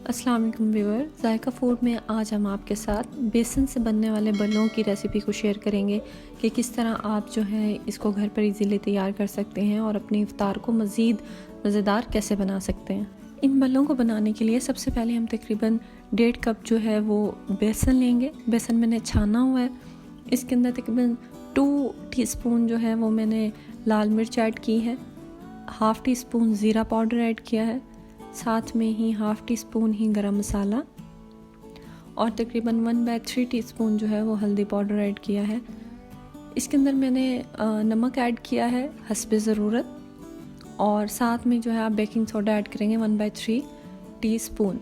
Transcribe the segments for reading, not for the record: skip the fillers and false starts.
अस्सलाम वालेकुम व्यूअर, जायका फूड में आज हम आपके साथ बेसन से बनने वाले बल्लों की रेसिपी को शेयर करेंगे कि किस तरह आप जो है इसको घर पर इजीली तैयार कर सकते हैं और अपनी इफ्तार को मज़ीद मज़ेदार कैसे बना सकते हैं। इन बल्लों को बनाने के लिए सबसे पहले हम तकरीबन 1.5 कप जो है वो बेसन लेंगे। बेसन मैंने छाना हुआ है। इसके अंदर तकरीबन 2 टीस्पून जो है वो मैंने लाल मिर्च ऐड की है, हाफ़ टी स्पून ज़ीरा पाउडर ऐड किया है, साथ में ही हाफ़ टी स्पून ही गरम मसाला और तकरीबन 1/3 टीस्पून जो है वो हल्दी पाउडर ऐड किया है। इसके अंदर मैंने नमक ऐड किया है हस्बे ज़रूरत और साथ में जो है आप बेकिंग सोडा ऐड करेंगे 1/3 टीस्पून।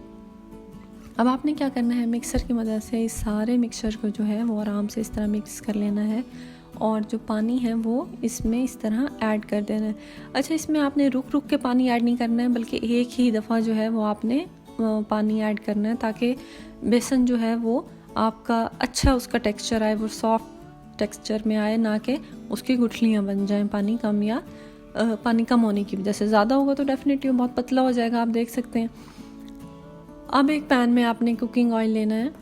अब आपने क्या करना है, मिक्सर की मदद से इस सारे मिक्सचर को जो है वो आराम से इस तरह मिक्स कर लेना है और जो पानी है वो इसमें इस तरह ऐड कर देना है। अच्छा, इसमें आपने रुक रुक के पानी ऐड नहीं करना है, बल्कि एक ही दफ़ा जो है वो आपने पानी ऐड करना है ताकि बेसन जो है वो आपका अच्छा उसका टेक्सचर आए, वो सॉफ्ट टेक्सचर में आए, ना कि उसकी गुठलियाँ बन जाएं पानी कम या पानी कम होने की वजह से। ज़्यादा होगा तो डेफिनेटली बहुत पतला हो जाएगा, आप देख सकते हैं। अब एक पैन में आपने कुकिंग ऑयल लेना है।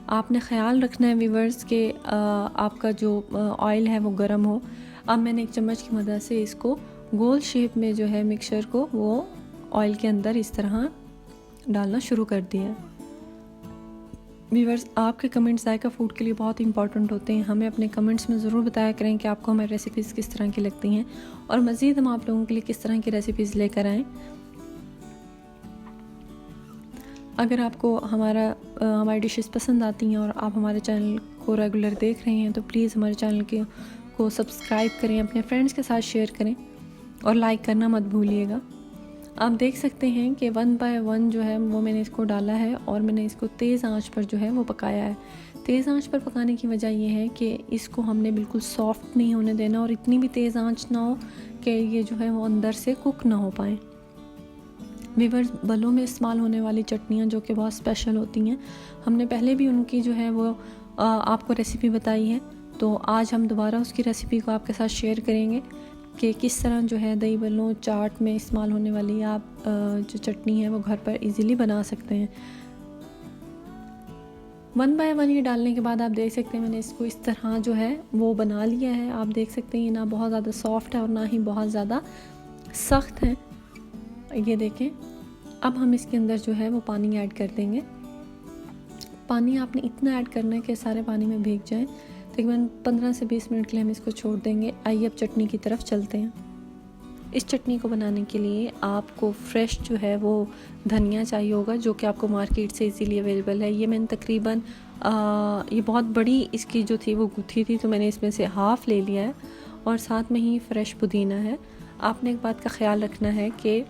आपने ख़्याल रखना है व्यूअर्स के आपका जो ऑयल है वो गर्म हो। अब मैंने एक चम्मच की मदद से इसको गोल शेप में जो है मिक्सचर को वो ऑयल के अंदर इस तरह डालना शुरू कर दिया। व्यूअर्स, आपके कमेंट्स जायका फूड के लिए बहुत इंपॉर्टेंट होते हैं। हमें अपने कमेंट्स में ज़रूर बताया करें कि आपको हमारी रेसिपीज़ किस तरह की लगती हैं और मज़ीद हम आप लोगों के लिए किस तरह की रेसिपीज़ लेकर आएँ। अगर आपको हमारी डिशेस पसंद आती हैं और आप हमारे चैनल को रेगुलर देख रहे हैं तो प्लीज़ हमारे चैनल को सब्सक्राइब करें, अपने फ्रेंड्स के साथ शेयर करें और लाइक करना मत भूलिएगा। आप देख सकते हैं कि 1 बाय 1 जो है वो मैंने इसको डाला है और मैंने इसको तेज़ आंच पर जो है वो पकाया है। तेज़ आंच पर पकाने की वजह ये है कि इसको हमने बिल्कुल सॉफ्ट नहीं होने देना और इतनी भी तेज़ आंच ना हो कि ये जो है वो अंदर से कुक ना हो पाए। व्यूअर्स, बल्लों में इस्तेमाल होने वाली चटनियाँ जो कि बहुत स्पेशल होती हैं, हमने पहले भी उनकी जो है वो आपको रेसिपी बताई है, तो आज हम दोबारा उसकी रेसिपी को आपके साथ शेयर करेंगे कि किस तरह जो है दही बल्लों चाट में इस्तेमाल होने वाली आप जो चटनी है वो घर पर इजीली बना सकते हैं। 1 बाय 1 ये डालने के बाद आप देख सकते हैं मैंने इसको इस तरह जो है वो बना लिया है। आप देख सकते हैं ये ना बहुत ज़्यादा सॉफ्ट है और ना ही बहुत ज़्यादा सख्त है। ये देखें। अब हम इसके अंदर जो है वो पानी ऐड कर देंगे। पानी आपने इतना ऐड करना है कि सारे पानी में भीग जाए। तकरीबन 15 से 20 मिनट के लिए हम इसको छोड़ देंगे। आइए अब चटनी की तरफ चलते हैं। इस चटनी को बनाने के लिए आपको फ्रेश जो है वो धनिया चाहिए होगा, जो कि आपको मार्केट से इजीली अवेलेबल है। ये मैंने तकरीबन ये बहुत बड़ी इसकी जो थी वो गुत्थी थी, तो मैंने इसमें से हाफ़ ले लिया है और साथ में ही फ्रेश पुदीना है। आपने एक बात का ख्याल रखना है कि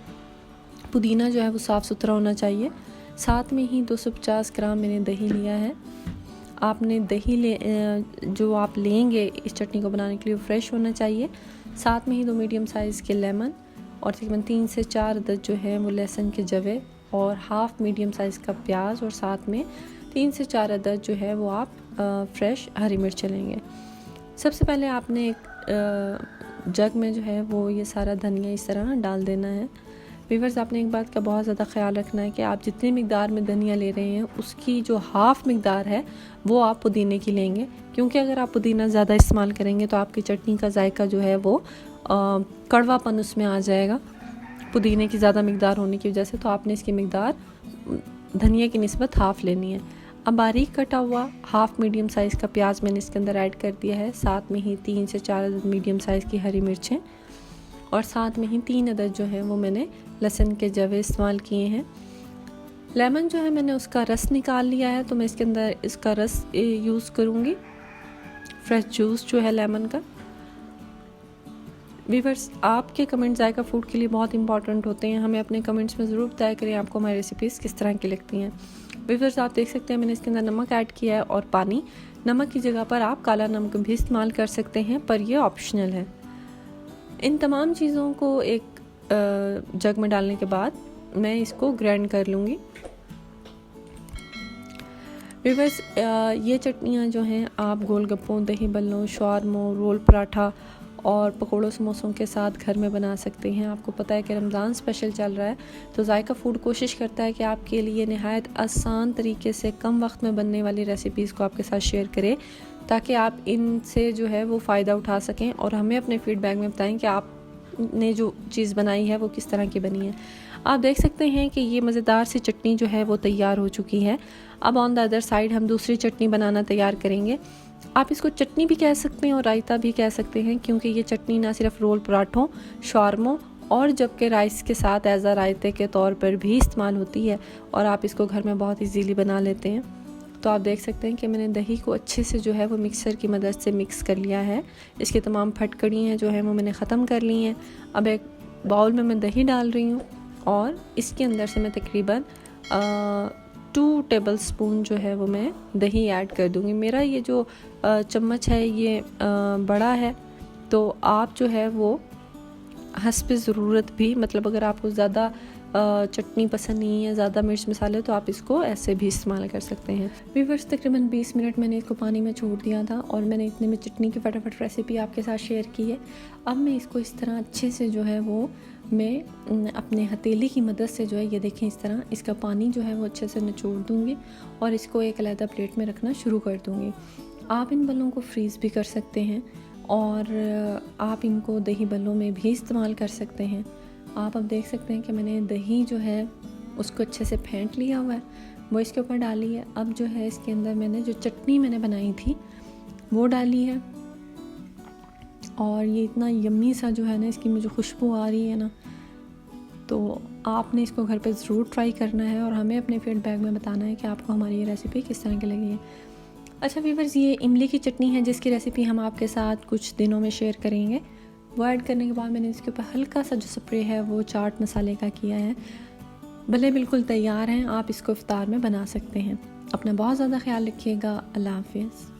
पुदीना जो है वो साफ़ सुथरा होना चाहिए। साथ में ही 250 ग्राम मैंने दही लिया है। आपने दही जो आप लेंगे इस चटनी को बनाने के लिए फ्रेश होना चाहिए। साथ में ही 2 मीडियम साइज़ के लेमन और तकरीबन 3 से 4 अदद जो है वो लहसुन के जवे और हाफ़ मीडियम साइज़ का प्याज और साथ में 3 से 4 अदद जो है वो आप फ्रेश हरी मिर्च लेंगे। सबसे पहले आपने एक जग में जो है वो ये सारा धनिया इस तरह डाल देना है। व्यूअर्स, आपने एक बात का बहुत ज़्यादा ख्याल रखना है कि आप जितनी मिकदार में धनिया ले रहे हैं उसकी जो हाफ़ मिकदार है वो आप पुदीने की लेंगे, क्योंकि अगर आप पुदीना ज़्यादा इस्तेमाल करेंगे तो आपकी चटनी का जायका जो है वो कड़वापन उसमें आ जाएगा पुदीने की ज़्यादा मिकदार होने की वजह से। तो आपने इसकी मिकदार धनिया की निस्बत हाफ़ लेनी है। अब बारीक कटा हुआ हाफ़ मीडियम साइज़ का प्याज मैंने इसके अंदर ऐड कर दिया है। साथ में ही 3 से 4 मीडियम साइज़ की हरी मिर्चें और साथ में ही 3 अदद जो है वो मैंने लहसुन के जवे इस्तेमाल किए हैं। लेमन जो है मैंने उसका रस निकाल लिया है, तो मैं इसके अंदर इसका रस यूज़ करूँगी, फ्रेश जूस जो है लेमन का। व्यूअर्स, आपके कमेंट जायका फूड के लिए बहुत इंपॉर्टेंट होते हैं। हमें अपने कमेंट्स में ज़रूर बताया करें आपको हमारी रेसिपीज़ किस तरह की लगती हैं। व्यूअर्स, आप देख सकते हैं मैंने इसके अंदर नमक ऐड किया है और पानी। नमक की जगह पर आप काला नमक भी इस्तेमाल कर सकते हैं, पर यह ऑप्शनल है। इन तमाम चीज़ों को एक जग में डालने के बाद मैं इसको ग्राइंड कर लूँगी। व्यूअर्स, ये चटनियाँ जो हैं आप गोलगप्पों, दही बल्लों, शवारमों, रोल पराठा और पकोड़ों समोसों के साथ घर में बना सकते हैं। आपको पता है कि रमज़ान स्पेशल चल रहा है, तो जायका फूड कोशिश करता है कि आपके लिए नहायत आसान तरीके से कम वक्त में बनने वाली रेसिपीज़ को आपके साथ शेयर करे, ताकि आप इनसे जो है वो फ़ायदा उठा सकें और हमें अपने फ़ीडबैक में बताएं कि आपने जो चीज़ बनाई है वो किस तरह की बनी है। आप देख सकते हैं कि ये मज़ेदार सी चटनी जो है वो तैयार हो चुकी है। अब ऑन द अदर साइड हम दूसरी चटनी बनाना तैयार करेंगे। आप इसको चटनी भी कह सकते हैं और रायता भी कह सकते हैं, क्योंकि ये चटनी ना सिर्फ रोल पराठों, शावरमों और जबकि राइस के साथ एज आ रायते के तौर पर भी इस्तेमाल होती है और आप इसको घर में बहुत ईजीली बना लेते हैं। तो आप देख सकते हैं कि मैंने दही को अच्छे से जो है वो मिक्सर की मदद से मिक्स कर लिया है। इसकी तमाम फटकड़ियाँ जो है वो मैंने ख़त्म कर ली हैं। अब एक बाउल में मैं दही डाल रही हूँ और इसके अंदर से मैं तकरीबन 2 टेबल स्पून जो है वो मैं दही ऐड कर दूँगी। मेरा ये जो चम्मच है ये बड़ा है, तो आप जो है वो हस्ब ज़रूरत भी, मतलब अगर आपको ज़्यादा चटनी पसंद नहीं है, ज़्यादा मिर्च मसाले, तो आप इसको ऐसे भी इस्तेमाल कर सकते हैं। व्यूअर्स, तकरीबन 20 मिनट मैंने इसको पानी में छोड़ दिया था और मैंने इतने में चटनी की फटाफट रेसिपी आपके साथ शेयर की है। अब मैं इसको इस तरह अच्छे से जो है वो मैं अपने हथेली की मदद से जो है, ये देखें, इस तरह इसका पानी जो है वो अच्छे से निचोड़ दूँगी और इसको एक अलग प्लेट में रखना शुरू कर दूँगी। आप इन बलों को फ्रीज़ भी कर सकते हैं और आप इनको दही बलों में भी इस्तेमाल कर सकते हैं। आप अब देख सकते हैं कि मैंने दही जो है उसको अच्छे से फेंट लिया हुआ है, वो इसके ऊपर डाली है। अब जो है इसके अंदर मैंने जो चटनी मैंने बनाई थी वो डाली है और ये इतना यम्मी सा जो है ना, इसकी मुझे खुशबू आ रही है ना, तो आपने इसको घर पे ज़रूर ट्राई करना है और हमें अपने फीडबैक में बताना है कि आपको हमारी ये रेसिपी किस तरह की लगी है। अच्छा व्यूअर्स, ये इमली की चटनी है जिसकी रेसिपी हम आपके साथ कुछ दिनों में शेयर करेंगे। वो ऐड करने के बाद मैंने इसके ऊपर हल्का सा जो स्प्रे है वो चाट मसाले का किया है। भले बिल्कुल तैयार हैं, आप इसको इफ्तार में बना सकते हैं। अपना बहुत ज़्यादा ख्याल रखिएगा। अल्लाह हाफिज़।